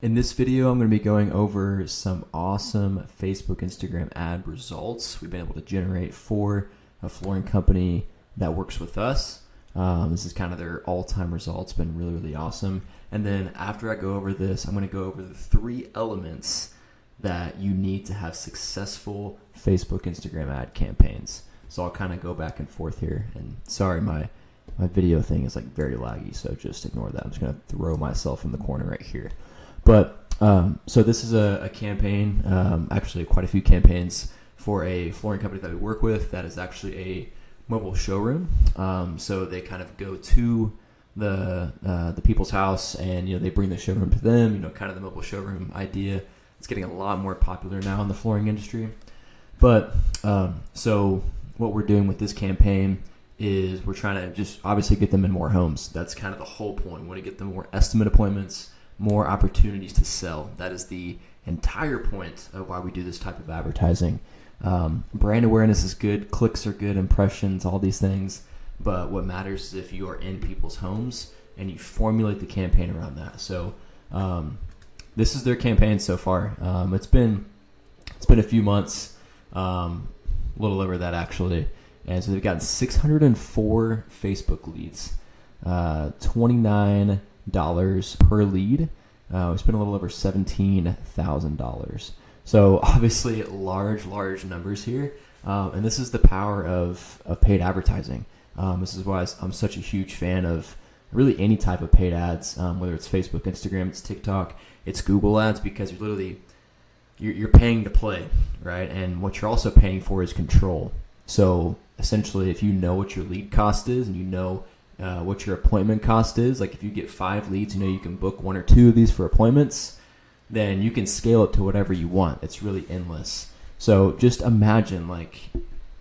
In this video, I'm going to be going over some awesome Facebook, Instagram ad results we've been able to generate for a flooring company that works with us. This is kind of their all-time results, been really, really awesome. And then after I go over this, I'm going to go over the 3 elements that you need to have successful Facebook, Instagram ad campaigns. So I'll kind of go back and forth here. And sorry, my video thing is like very laggy, so just ignore that. I'm just going to throw myself in the corner right here. But so this is a campaign, actually quite a few campaigns for a flooring company that we work with that is actually a mobile showroom. So they kind of go to the people's house and, they bring the showroom to them, kind of the mobile showroom idea. It's getting a lot more popular now in the flooring industry. But so what we're doing with this campaign is we're trying to just obviously get them in more homes. That's kind of the whole point. We want to get them more estimate appointments, more opportunities to sell. That is the entire point of why we do this type of advertising. Brand awareness is good, clicks are good, impressions, all these things. But what matters is if you are in people's homes and you formulate the campaign around that. So this is their campaign so far. It's been a few months, a little over that actually. And so they've gotten 604 Facebook leads, $29 per lead. We spent a little over $17,000. So obviously large numbers here. And this is the power of paid advertising. This is why I'm such a huge fan of really any type of paid ads, whether it's Facebook, Instagram, it's TikTok, it's Google ads, because you're paying to play, right? And what you're also paying for is control. So essentially, if you know what your lead cost is and you know what your appointment cost is, like if you get 5 leads, you can book 1 or 2 of these for appointments, then you can scale it to whatever you want. It's really endless. So just imagine, like,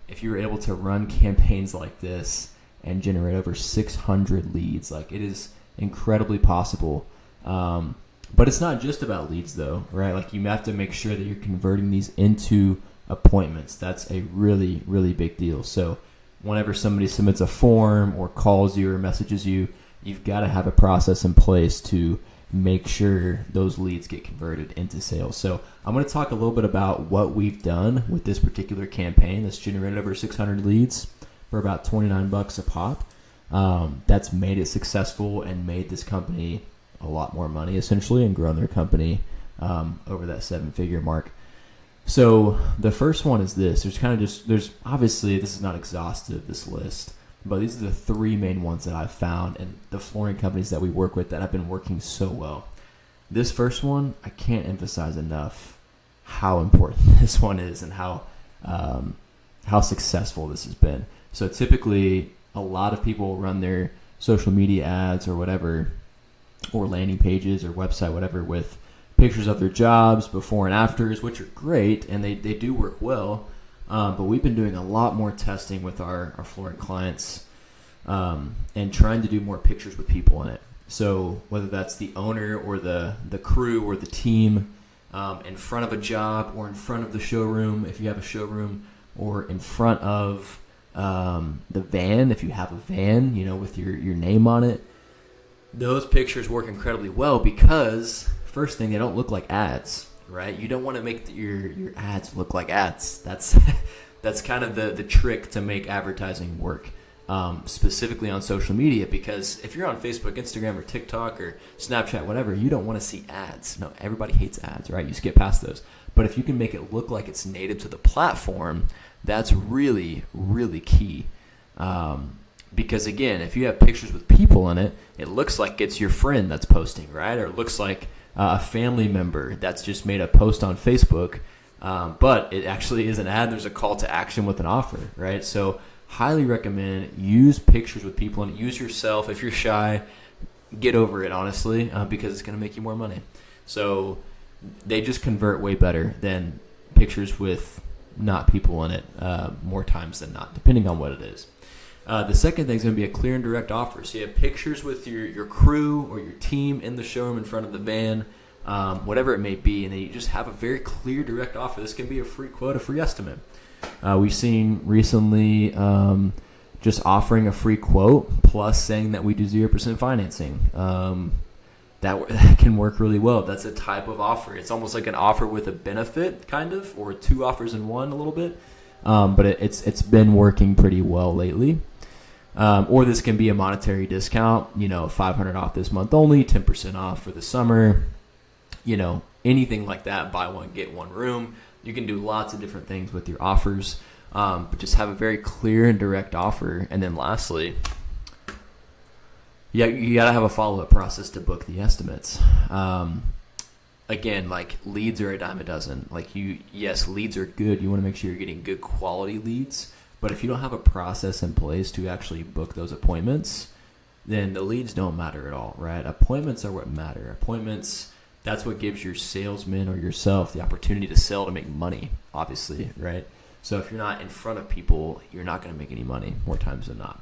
if you were able to run campaigns like this and generate over 600 leads, like, it is incredibly possible. But it's not just about leads though, right? Like, you have to make sure that you're converting these into appointments. That's a really, really big deal. So whenever somebody submits a form or calls you or messages you, you've got to have a process in place to make sure those leads get converted into sales. So I'm going to talk a little bit about what we've done with this particular campaign that's generated over 600 leads for about $29 a pop. That's made it successful and made this company a lot more money essentially and grown their company over that 7-figure mark. So the first one is this. There's obviously, this is not exhaustive, this list, but these are the 3 main ones that I've found and the flooring companies that we work with that have been working so well. This first one, I can't emphasize enough how important this one is and how successful this has been. So typically, a lot of people run their social media ads or whatever, or landing pages or website, whatever, with pictures of their jobs, before and afters, which are great, and they do work well. But we've been doing a lot more testing with our flooring clients and trying to do more pictures with people in it. So whether that's the owner or the crew or the team in front of a job or in front of the showroom, if you have a showroom, or in front of the van, if you have a van, with your name on it, those pictures work incredibly well because first thing, they don't look like ads, right? You don't want to make your ads look like ads. That's kind of the trick to make advertising work, specifically on social media, because if you're on Facebook, Instagram, or TikTok, or Snapchat, whatever, you don't want to see ads. No, everybody hates ads, right? You skip past those. But if you can make it look like it's native to the platform, that's really, really key. Because again, if you have pictures with people in it, it looks like it's your friend that's posting, right? Or it looks like a family member that's just made a post on Facebook, but it actually is an ad. There's a call to action with an offer, right? So highly recommend use pictures with people and use yourself. If you're shy, get over it, honestly, because it's going to make you more money. So they just convert way better than pictures with not people in it, more times than not, depending on what it is. The second thing is going to be a clear and direct offer. So you have pictures with your crew or your team in the showroom in front of the van, whatever it may be, and then you just have a very clear, direct offer. This can be a free quote, a free estimate. We've seen recently just offering a free quote plus saying that we do 0% financing. that can work really well. That's a type of offer. It's almost like an offer with a benefit, kind of, or two offers in one a little bit. But it's been working pretty well lately. Or this can be a monetary discount, $500 off this month only, 10% off for the summer, anything like that. Buy one, get one room. You can do lots of different things with your offers, but just have a very clear and direct offer. And then lastly, you got to have a follow-up process to book the estimates. Again, like leads are a dime a dozen. Yes, leads are good. You want to make sure you're getting good quality leads. But if you don't have a process in place to actually book those appointments, then the leads don't matter at all, right? Appointments are what matter. Appointments, that's what gives your salesman or yourself the opportunity to sell, to make money, obviously, right? So if you're not in front of people, you're not going to make any money more times than not.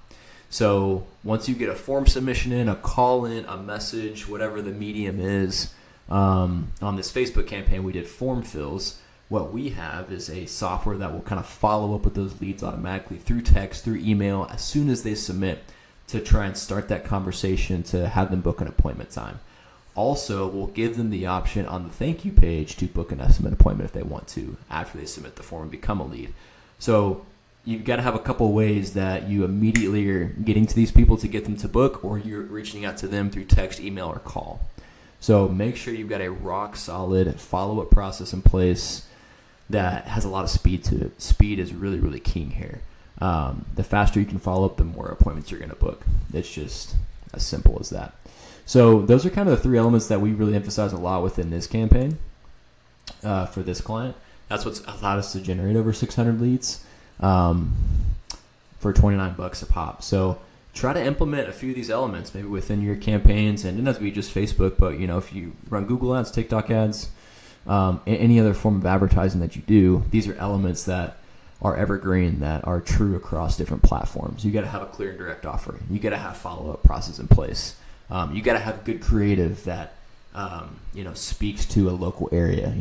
So once you get a form submission in, a call in, a message, whatever the medium is, on this Facebook campaign, we did form fills. What we have is a software that will kind of follow up with those leads automatically through text, through email, as soon as they submit, to try and start that conversation to have them book an appointment time. Also, we'll give them the option on the thank you page to book an estimate appointment if they want to after they submit the form and become a lead. So you've got to have a couple ways that you immediately are getting to these people to get them to book, or you're reaching out to them through text, email, or call. So make sure you've got a rock solid follow-up process in place that has a lot of speed to it. Speed is really, really key here. The faster you can follow up, the more appointments you're going to book. It's just as simple as that. So those are kind of the three elements that we really emphasize a lot within this campaign for this client. That's what's allowed us to generate over 600 leads for $29 a pop. So try to implement a few of these elements maybe within your campaigns, and it doesn't have to be just Facebook, but if you run Google ads, TikTok ads, any other form of advertising that you do, these are elements that are evergreen, that are true across different platforms. You got to have a clear and direct offer. You got to have follow-up process in place. You got to have good creative that speaks to a local area.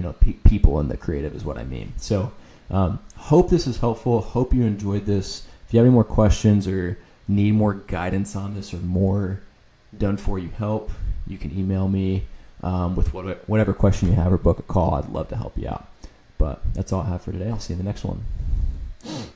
People in the creative is what I mean. So hope this is helpful. Hope you enjoyed this. If you have any more questions or need more guidance on this or more done for you help, you can email me with whatever question you have or book a call. I'd love to help you out. But that's all I have for today. I'll see you in the next one.